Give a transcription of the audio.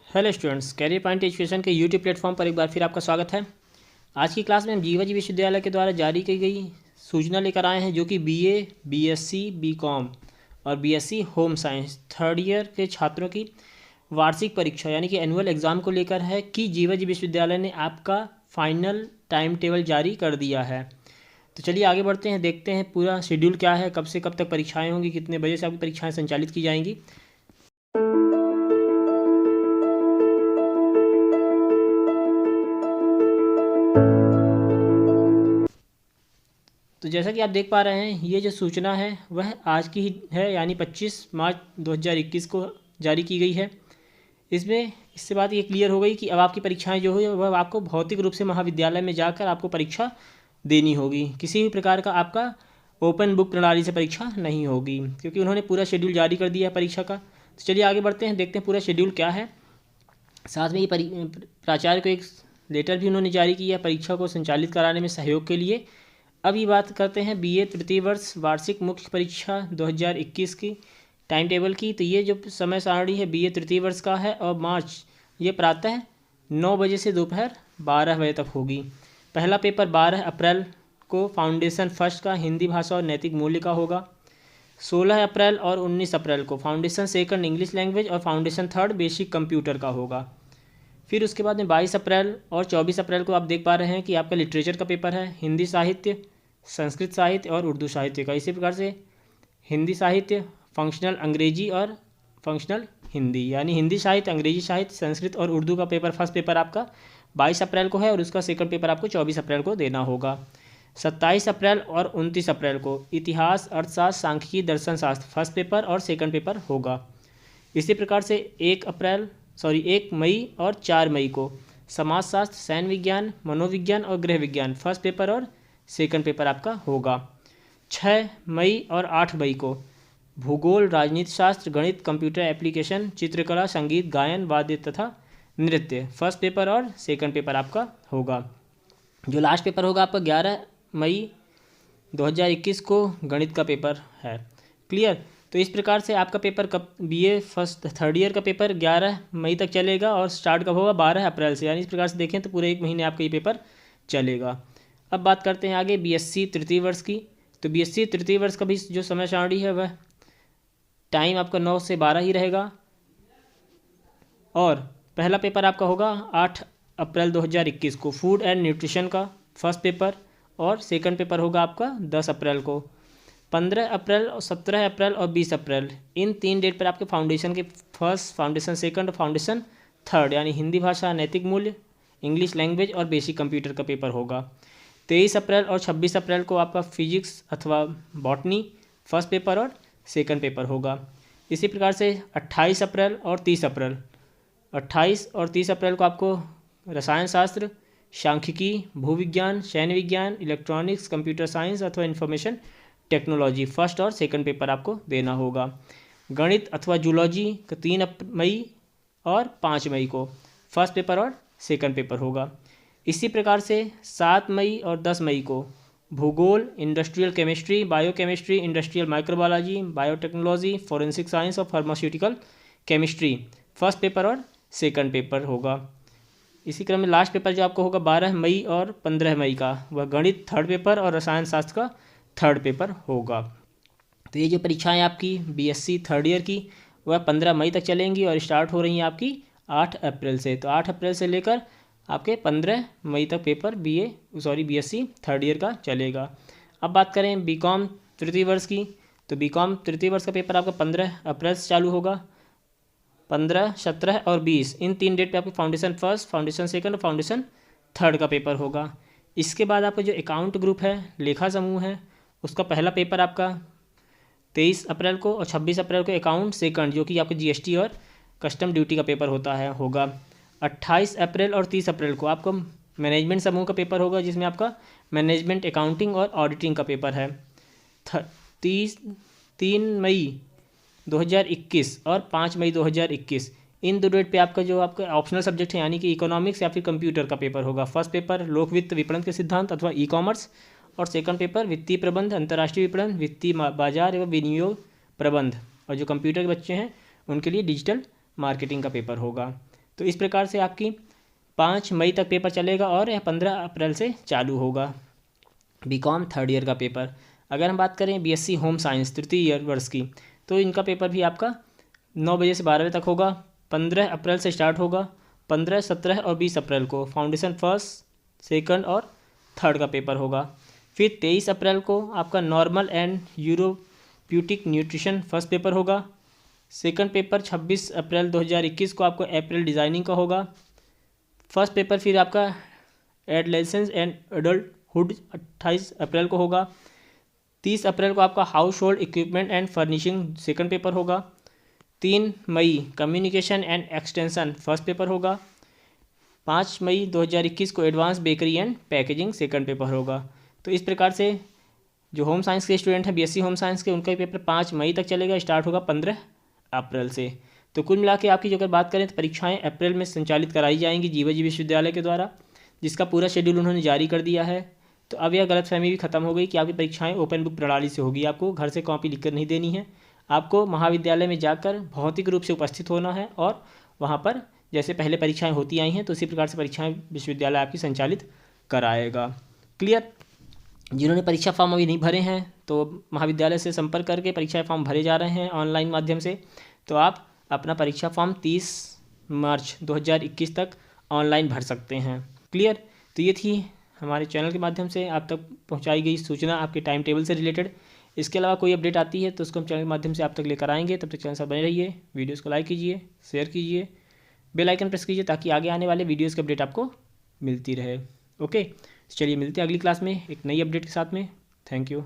Hello students, Career Point Education के YouTube platform पर एक बार फिर आपका स्वागत है। आज की क्लास में हम जीवाजी विश्वविद्यालय के द्वारा जारी की गई सूचना लेकर आए हैं, जो कि बीए, बीएससी, बीकॉम और BSc home science third year के छात्रों की वार्षिक परीक्षा यानी कि एनुअल एग्ज़ाम को लेकर है कि जीवाजी विश्वविद्यालय ने आपका फाइनल टाइम टेबल जारी कर दिया है। तो चलिए आगे बढ़ते हैं, देखते हैं पूरा शेड्यूल क्या है, कब से कब तक परीक्षाएँ होंगी, कितने बजे से आपकी परीक्षाएँ संचालित की जाएंगी। तो जैसा कि आप देख पा रहे हैं, ये जो सूचना है वह आज की ही है, यानी 25 मार्च 2021 को जारी की गई है। इसमें इससे बात ये क्लियर हो गई कि अब आपकी परीक्षाएं जो है वह आपको भौतिक रूप से महाविद्यालय में जाकर आपको परीक्षा देनी होगी। किसी भी प्रकार का आपका ओपन बुक प्रणाली से परीक्षा नहीं होगी, क्योंकि उन्होंने पूरा शेड्यूल जारी कर दिया है परीक्षा का। तो चलिए आगे बढ़ते हैं, देखते हैं पूरा शेड्यूल क्या है। साथ में ये प्राचार्य को एक लेटर भी उन्होंने जारी किया परीक्षा को संचालित कराने में सहयोग के लिए। अब ये बात करते हैं बीए तृतीय वर्ष वार्षिक मुख्य परीक्षा 2021 की टाइम टेबल की। तो ये जो समय सारणी है बीए तृतीय वर्ष का है, और मार्च ये प्रातः 9 बजे से दोपहर 12 बजे तक होगी। पहला पेपर 12 अप्रैल को फाउंडेशन फर्स्ट का हिंदी भाषा और नैतिक मूल्य का होगा। 16 अप्रैल और 19 अप्रैल को फाउंडेशन सेकंड इंग्लिश लैंग्वेज और फाउंडेशन थर्ड बेसिक कंप्यूटर का होगा। फिर उसके बाद में 22 अप्रैल और 24 अप्रैल को आप देख पा रहे हैं कि आपका लिटरेचर का पेपर है, हिंदी साहित्य, संस्कृत साहित्य और उर्दू साहित्य का। इसी प्रकार से हिंदी साहित्य, फंक्शनल अंग्रेजी और फंक्शनल हिंदी, यानी हिंदी साहित्य, अंग्रेजी साहित्य, संस्कृत और उर्दू का पेपर फर्स्ट पेपर आपका 22 अप्रैल को है, और उसका सेकंड पेपर आपको 24 अप्रैल को देना होगा। 27 अप्रैल और 29 अप्रैल को इतिहास, अर्थशास्त्र, सांख्यिकी, दर्शन शास्त्र फर्स्ट पेपर और सेकंड पेपर होगा। इसी प्रकार से 1 मई और 4 मई को समाजशास्त्र, सैन्य विज्ञान, मनोविज्ञान और गृह विज्ञान फर्स्ट पेपर और सेकंड पेपर आपका होगा। 6 मई और 8 मई को भूगोल, राजनीति शास्त्र, गणित, कंप्यूटर एप्लीकेशन, चित्रकला, संगीत, गायन, वाद्य तथा नृत्य फर्स्ट पेपर और सेकंड पेपर आपका होगा। जो लास्ट पेपर होगा आपका 11 मई 2021 को गणित का पेपर है। क्लियर। तो इस प्रकार से आपका पेपर कब, बीए फर्स्ट थर्ड ईयर का पेपर 11 मई तक चलेगा और स्टार्ट कब होगा 12 अप्रैल से, यानी इस प्रकार से देखें तो पूरे 1 महीने आपका ये पेपर चलेगा। अब बात करते हैं आगे बीएससी तृतीय वर्ष की। तो बीएससी तृतीय वर्ष का भी जो समय सारणी है वह टाइम आपका 9 से 12 ही रहेगा, और पहला पेपर आपका होगा 8 अप्रैल 2021 को फूड एंड न्यूट्रिशन का फर्स्ट पेपर, और सेकंड पेपर होगा आपका 10 अप्रैल को। 15 अप्रैल और 17 अप्रैल और 20 अप्रैल इन 3 डेट पर आपके फाउंडेशन के फर्स्ट, फाउंडेशन सेकंड और फाउंडेशन थर्ड, यानी हिंदी भाषा, नैतिक मूल्य, इंग्लिश लैंग्वेज और बेसिक कंप्यूटर का पेपर होगा। 23 अप्रैल और 26 अप्रैल को आपका फिजिक्स अथवा बॉटनी फर्स्ट पेपर और सेकंड पेपर होगा। इसी प्रकार से 28 अप्रैल और 30 अप्रैल 28 और 30 अप्रैल को आपको रसायन शास्त्र, सांख्यिकी, भूविज्ञान, सैन्य विज्ञान, इलेक्ट्रॉनिक्स, कंप्यूटर साइंस अथवा इंफॉर्मेशन टेक्नोलॉजी फर्स्ट और सेकंड पेपर आपको देना होगा। गणित अथवा जूलॉजी का 3 मई और 5 मई को फर्स्ट पेपर और सेकंड पेपर होगा। इसी प्रकार से 7 मई और 10 मई को भूगोल, industrial chemistry, biochemistry, industrial microbiology, biotechnology, forensic science और फार्मास्यूटिकल केमिस्ट्री फर्स्ट पेपर और सेकंड पेपर होगा। इसी क्रम में लास्ट पेपर जो आपको होगा 12 मई और 15 मई का, वह गणित थर्ड पेपर और रसायन शास्त्र का थर्ड पेपर होगा। तो ये जो परीक्षाएं आपकी बीएससी थर्ड ईयर की वह 15 मई तक चलेंगी और स्टार्ट हो रही हैं आपकी 8 अप्रैल से। तो 8 अप्रैल से लेकर आपके 15 मई तक पेपर बीएससी थर्ड ईयर का चलेगा। अब बात करें बीकॉम तृतीय वर्ष की। तो बीकॉम तृतीय वर्ष का पेपर आपका 15 अप्रैल से चालू होगा। 15, 17 और 20 इन 3 डेट पे आपकी फाउंडेशन फर्स्ट, फाउंडेशन सेकंड और फाउंडेशन थर्ड का पेपर होगा। इसके बाद आपका जो अकाउंट ग्रुप है, लेखा समूह है, उसका पहला पेपर आपका 23 अप्रैल को और 26 अप्रैल को अकाउंट सेकंड, जो कि आपका जीएसटी और कस्टम ड्यूटी का पेपर होगा। 28 अप्रैल और 30 अप्रैल को आपको मैनेजमेंट समूह का पेपर होगा, जिसमें आपका मैनेजमेंट, अकाउंटिंग और ऑडिटिंग का पेपर है। 3 मई 2021 और 5 मई 2021 इन 2 डेट पे आपका जो आपका ऑप्शनल सब्जेक्ट है, यानी कि इकोनॉमिक्स या फिर कंप्यूटर का पेपर होगा। फर्स्ट पेपर लोक वित्त विपणन के सिद्धांत अथवा ई कॉमर्स, और सेकंड पेपर वित्तीय प्रबंध, अंतर्राष्ट्रीय विपणन, वित्तीय बाजार एवं विनियोग प्रबंध, और जो कंप्यूटर के बच्चे हैं उनके लिए डिजिटल मार्केटिंग का पेपर होगा। तो इस प्रकार से आपकी 5 मई तक पेपर चलेगा और यह 15 अप्रैल से चालू होगा बीकॉम थर्ड ईयर का पेपर। अगर हम बात करें बीएससी होम साइंस तृतीय ईयर वर्ष की, तो इनका पेपर भी आपका 9 बजे से 12 बजे तक होगा। 15 अप्रैल से स्टार्ट होगा। 15, 17 और 20 अप्रैल को फाउंडेशन फर्स्ट, सेकंड और थर्ड का पेपर होगा। फिर 23 अप्रैल को आपका normal and therapeutic nutrition first paper होगा। सेकंड पेपर 26 अप्रैल 2021 को आपको अप्रैल डिज़ाइनिंग का होगा। फर्स्ट पेपर फिर आपका एडलेसेंस एंड एडल्टहुड 28 अप्रैल को होगा। 30 अप्रैल को आपका household equipment and furnishing second paper होगा। 3 मई communication and extension first paper होगा। 5 मई 2021 को advance bakery and packaging second paper होगा। तो इस प्रकार से जो होम साइंस के स्टूडेंट हैं बीएससी होम साइंस के, उनका पेपर 5 मई तक चलेगा, स्टार्ट होगा 15 अप्रैल से। तो कुल मिला के आपकी जो अगर बात करें तो परीक्षाएं अप्रैल में संचालित कराई जाएंगी जीवाजी विश्वविद्यालय के द्वारा, जिसका पूरा शेड्यूल उन्होंने जारी कर दिया है। तो अब यह गलतफहमी भी खत्म हो गई कि आपकी परीक्षाएं ओपन बुक प्रणाली से होगी। आपको घर से कॉपी लिखकर नहीं देनी है, आपको महाविद्यालय में जाकर भौतिक रूप से उपस्थित होना है और वहाँ पर जैसे पहले परीक्षाएं होती आई हैं तो उसी प्रकार से परीक्षाएं विश्वविद्यालय आपकी संचालित कराएगा। क्लियर? जिन्होंने परीक्षा फॉर्म अभी नहीं भरे हैं तो महाविद्यालय से संपर्क करके परीक्षा फॉर्म भरे जा रहे हैं ऑनलाइन माध्यम से। तो आप अपना परीक्षा फॉर्म 30 मार्च 2021 तक ऑनलाइन भर सकते हैं। क्लियर? तो ये थी हमारे चैनल के माध्यम से आप तक पहुंचाई गई सूचना आपके टाइम टेबल से रिलेटेड। इसके अलावा कोई अपडेट आती है तो उसको हम चैनल के माध्यम से आप तक लेकर आएंगे। तब तक चैनल से बने रहिए, वीडियोज़ को लाइक कीजिए, शेयर कीजिए, बेल आइकन प्रेस कीजिए ताकि आगे आने वाले वीडियोज़ की अपडेट आपको मिलती रहे। ओके, चलिए मिलते हैं अगली क्लास में एक नई अपडेट के साथ में। Thank you.